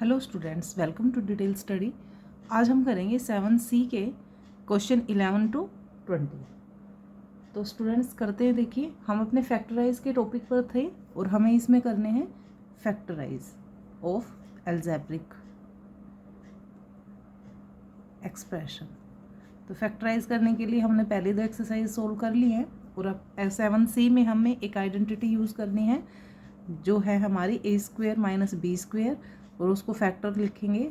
Hello students, welcome to detail study. आज हम करेंगे 7C के क्वेश्चन 11 to 20। तो स्टूडेंट्स करते हैं। देखिए, हम अपने फैक्टराइज के टॉपिक पर थे और हमें इसमें करने हैं फैक्टराइज ऑफ एल्जेब्रिक एक्सप्रेशन। तो फैक्टराइज करने के लिए हमने पहले दो एक्सरसाइज सोल्व कर ली हैं और अब 7C में हमें एक आइडेंटिटी यूज़ करनी है जो है हमारी a² माइनस b² और उसको फैक्टर लिखेंगे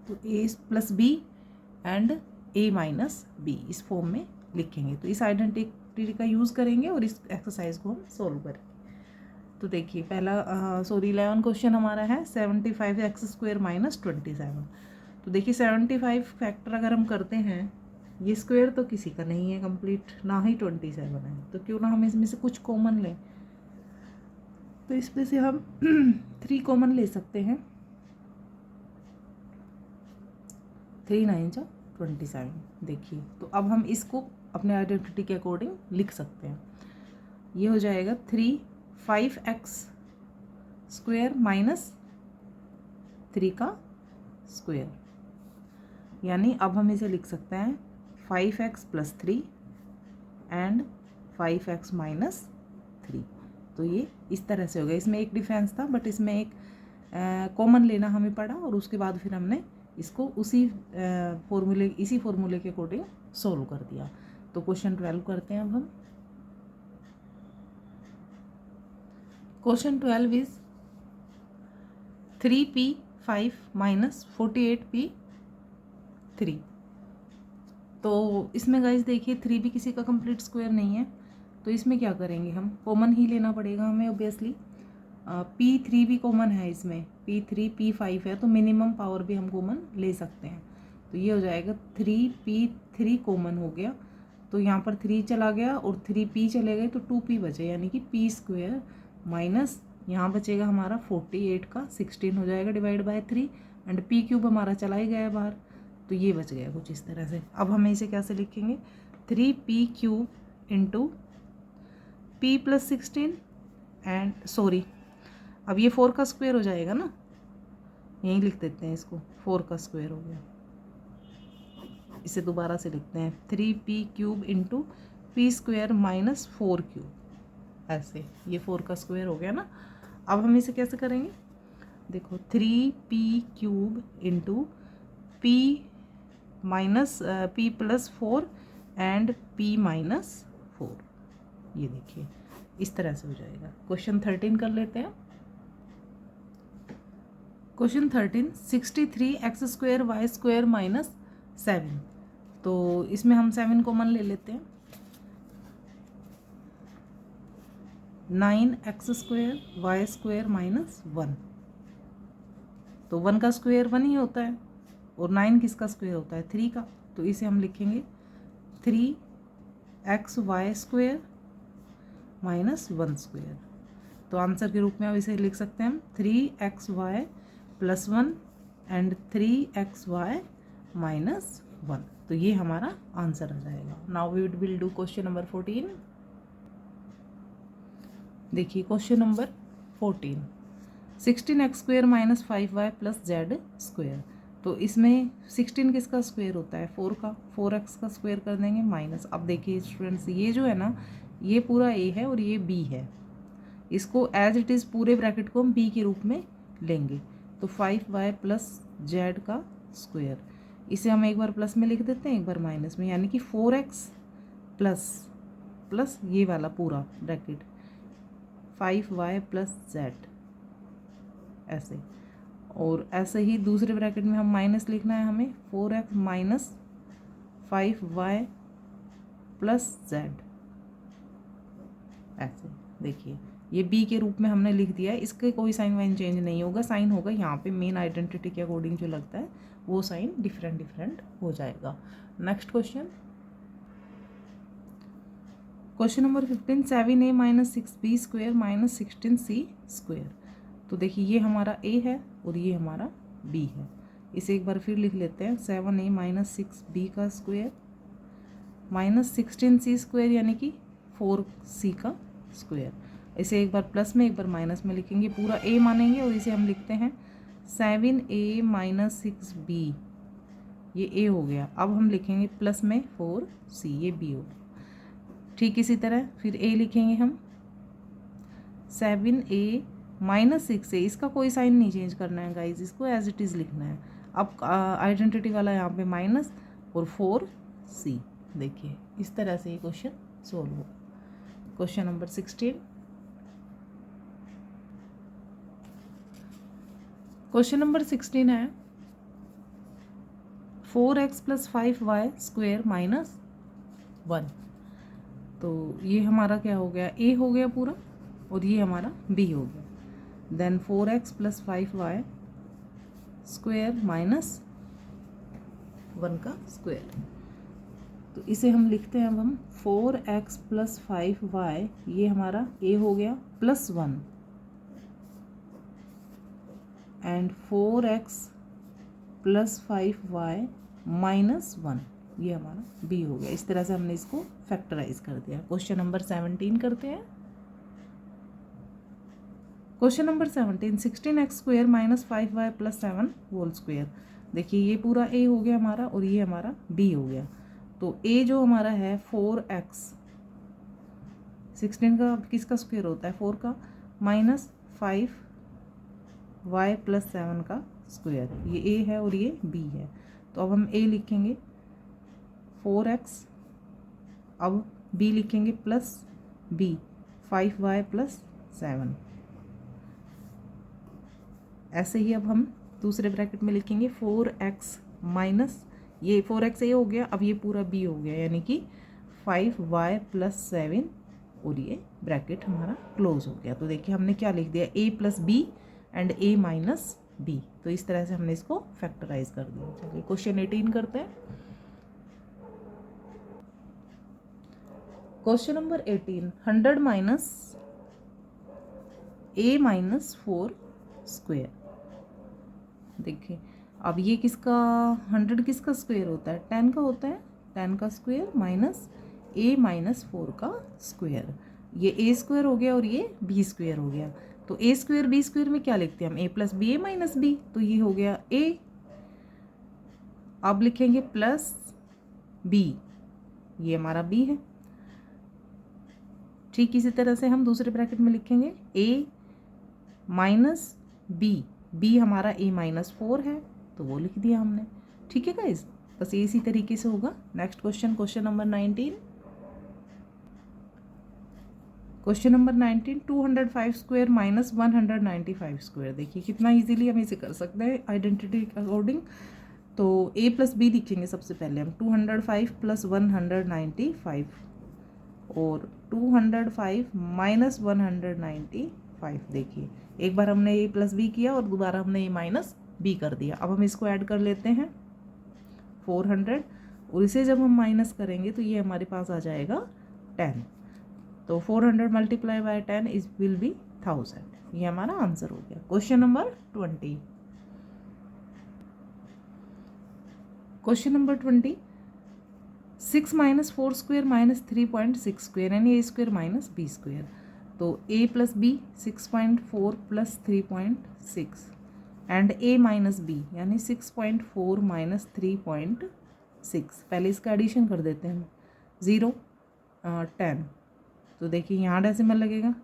तो a plus b and a minus b इस फॉर्म में लिखेंगे। तो इस आइडेंटिटी का यूज़ करेंगे और इस एक्सरसाइज को हम सोल्व करेंगे। तो देखिए, पहला 11 क्वेश्चन हमारा है 75x² माइनस 27। तो देखिए 75 फैक्टर अगर हम करते हैं, ये स्क्वायर तो किसी का नहीं है कंप्लीट, ना ही 27 है, तो क्यों ना हम इसमें से कुछ कॉमन लें। तो इसमें से हम 3 कॉमन ले सकते हैं। 3 9 जा 27। देखिए, तो अब हम इसको अपने आइडेंटिटी के अकॉर्डिंग लिख सकते हैं। ये हो जाएगा 5x² माइनस 3 का स्क्वायर, यानी अब हम इसे लिख सकते हैं 5x plus 3 and 5x minus 3। तो ये इस तरह से हो गया। इसमें एक डिफरेंस था बट इसमें एक कॉमन लेना हमें पड़ा और उसके बाद फिर हमने इसको इसी फॉर्मूले के अकॉर्डिंग सोल्व कर दिया। तो क्वेश्चन 12 करते हैं अब हम। Question 12 is 3p5 minus 48p3। तो इसमें गाइस देखिए 3 भी किसी का कंप्लीट स्क्वायर नहीं है, तो इसमें क्या करेंगे, हम कॉमन ही लेना पड़ेगा हमें ऑब्वियसली। p3 भी कॉमन है इसमें, p3 p5 है, तो मिनिमम पावर भी हम कॉमन ले सकते हैं। तो ये हो जाएगा 3p3 कॉमन हो गया, तो यहाँ पर 3 चला गया और 3p चले गए तो 2p बचे, यानी कि p² माइनस यहाँ बचेगा हमारा 48 का 16 हो जाएगा डिवाइड बाय 3 एंड p³ हमारा चला ही गया बाहर, तो ये बच गया कुछ इस तरह से। अब हम इसे कैसे लिखेंगे, 3p³ into p plus 16 and sorry, अब ये 4 का स्क्वायर हो जाएगा ना, यहीं लिख देते हैं इसको, 4 का स्क्वायर हो गया। इसे दोबारा से लिखते हैं 3p³ इंटू p² माइनस 4³ ऐसे, ये 4 का स्क्वायर हो गया ना। अब हम इसे कैसे करेंगे, देखो 3p³ into p minus p plus 4 and p minus 4, ये देखिए इस तरह से हो जाएगा। क्वेश्चन 13 कर लेते हैं। Question 13 63x² y² minus 7। तो इसमें हम 7 कॉमन ले लेते हैं। 9x² y² minus 1। तो 1 का स्क्वायर 1 ही होता है और 9 किसका स्क्वायर होता है, 3 का। तो इसे हम लिखेंगे 3xy² माइनस 1²। तो आंसर के रूप में अब इसे लिख सकते हैं हम 3xy plus 1 and 3xy minus 1। तो ये हमारा आंसर आ जाएगा। Now we will do question number 14। देखिए question number 14, 16x² minus 5y plus z²। तो इसमें 16 किसका स्क्वायर होता है, 4 का, 4x का स्क्वायर कर देंगे माइनस। अब देखिए स्टूडेंट्स, ये जो है ना, ये पूरा a है और ये b है, इसको एज इट इज़ पूरे ब्रैकेट को हम b के रूप में लेंगे। तो 5y प्लस z का स्क्वायर, इसे हम एक बार प्लस में लिख देते हैं, एक बार माइनस में, यानी कि 4x प्लस ये वाला पूरा ब्रैकेट 5y प्लस z ऐसे, और ऐसे ही दूसरे ब्रैकेट में हम माइनस लिखना है हमें, 4x minus 5y plus z ऐसे। देखिए ये b के रूप में हमने लिख दिया है, इसके कोई साइन वाइन चेंज नहीं होगा, साइन होगा यहाँ पे मेन आइडेंटिटी के अकॉर्डिंग जो लगता है वो साइन डिफरेंट हो जाएगा। Next question, question number 15, 7a minus 6b² minus 16c²। तो देखिए ये हमारा a है और ये हमारा b है। इसे एक बार फिर लिख लेते हैं, 7a माइनस 6b का स्क्वायर माइनस 16c² यानी कि 4c का स्क्वायर। इसे एक बार प्लस में एक बार माइनस में लिखेंगे, पूरा a मानेंगे और इसे हम लिखते हैं 7a माइनस 6b, ये a हो गया। अब हम लिखेंगे प्लस में 4c, ये b हो गया। ठीक इसी तरह फिर a लिखेंगे हम 7a माइनस 6a, इसका कोई साइन नहीं चेंज करना है गाइज, इसको एज इट इज़ लिखना है। अब आइडेंटिटी वाला यहाँ पे माइनस और 4c। देखिए इस तरह से ये क्वेश्चन सोल्व हो। Question number 16। क्वेश्चन नंबर 16 है 4x plus 5y square minus 1। तो ये हमारा क्या हो गया, a हो गया पूरा और ये हमारा b हो गया। Then 4x plus 5y square minus 1 का स्क्वेयर। तो इसे हम लिखते हैं अब हम 4x प्लस 5y, ये हमारा a हो गया plus 1, and 4x plus 5y minus 1, ये हमारा b हो गया। इस तरह से हमने इसको फैक्टराइज कर दिया। क्वेश्चन नंबर 17 करते हैं। Question number 17, 16x square minus 5y plus 7 whole square. देखिए ये पूरा a हो गया हमारा और ये हमारा b हो गया। तो a जो हमारा है 4x, 16 का किसका स्क्वेयर होता है 4 का, माइनस 5y प्लस 7 का स्क्वेयर, ये a है और ये b है। तो अब हम a लिखेंगे 4x, अब b लिखेंगे प्लस b 5y प्लस 7। ऐसे ही अब हम दूसरे ब्रैकेट में लिखेंगे 4x माइनस, ये 4x a हो गया, अब ये पूरा b हो गया, यानी कि 5y प्लस 7 और ये ब्रैकेट हमारा क्लोज हो गया। तो देखिए हमने क्या लिख दिया, a plus b and a minus b। तो इस तरह से हमने इसको फैक्टराइज कर दिया। चलिए क्वेश्चन 18 करते हैं। Question number 18, 100 minus a minus 4 square. देखिए अब ये किसका 100 किसका स्क्वेयर होता है, 10 का होता है, 10 का स्क्वेयर माइनस a माइनस 4 का स्क्वेयर। ये a स्क्वेयर हो गया और ये b स्क्वेयर हो गया। तो a स्क्वेयर b स्क्वेयर में क्या लिखते हैं हम, a plus b a minus b, तो ये हो गया a। अब लिखेंगे प्लस b, ये हमारा b है। ठीक इसी तरह से हम दूसरे ब्रैकेट में लिखेंगे a माइनस b, b हमारा a माइनस 4 है, तो वो लिख दिया हमने। ठीक है गाइज, बस ये इसी तरीके से होगा। Next question, question number 19। Question number 19, 205 square minus 195 square. देखिए कितना इजीली हम इसे कर सकते हैं आइडेंटिटी के अकॉर्डिंग। तो a प्लस बी लिखेंगे सबसे पहले हम, 205 प्लस 195 और 205 माइनस 195। देखिए एक बार हमने a प्लस बी किया और दोबारा हमने a माइनस बी कर दिया। अब हम इसको ऐड कर लेते हैं 400, और इसे जब हम माइनस करेंगे तो ये हमारे पास आ जाएगा 10। तो 400 multiply by 10 is will be 1000। ये हमारा आंसर हो गया। Question number 20। क्वेश्चन नंबर 20, 6 माइनस 4 स्क्वेयर माइनस 3.6 स्क्वेयर, यानी a square minus b square. तो a plus b 6.4 plus 3.6 and a minus b, यानी 6.4 माइनस 3.6। पहले इसका एडिशन कर देते हैं, 0 10। तो देखिए यहाँ डेसिमल लगेगा,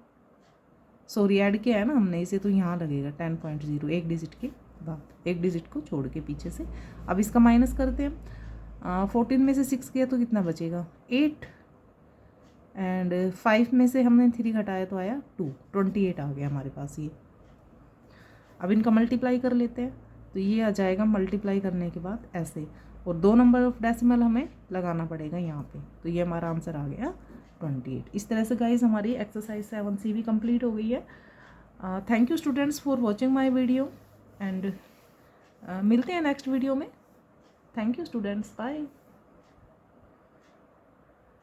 सॉरी ऐड किया है ना हमने इसे, तो यहाँ लगेगा 10.0, एक डिजिट के बाद, एक डिजिट को छोड़ के पीछे से। अब इसका माइनस करते हैं, 14 में से 6 किया तो कितना बचेगा 8, एंड 5 में से हमने 3 घटाया तो आया 2, 28 आ गया हमारे पास ये। अब इनका मल्टीप्लाई कर लेते हैं, तो ये आ जाएगा मल्टीप्लाई करने के बाद ऐसे, और 2 नंबर ऑफ डेसिमल हमें लगाना पड़ेगा यहाँ पे। तो ये हमारा आंसर आ गया 28। इस तरह से गाइज हमारी एक्सरसाइज 7C भी कंप्लीट हो गई है। Thank you students for watching my video, and मिलते हैं नेक्स्ट वीडियो में। Thank you students, bye.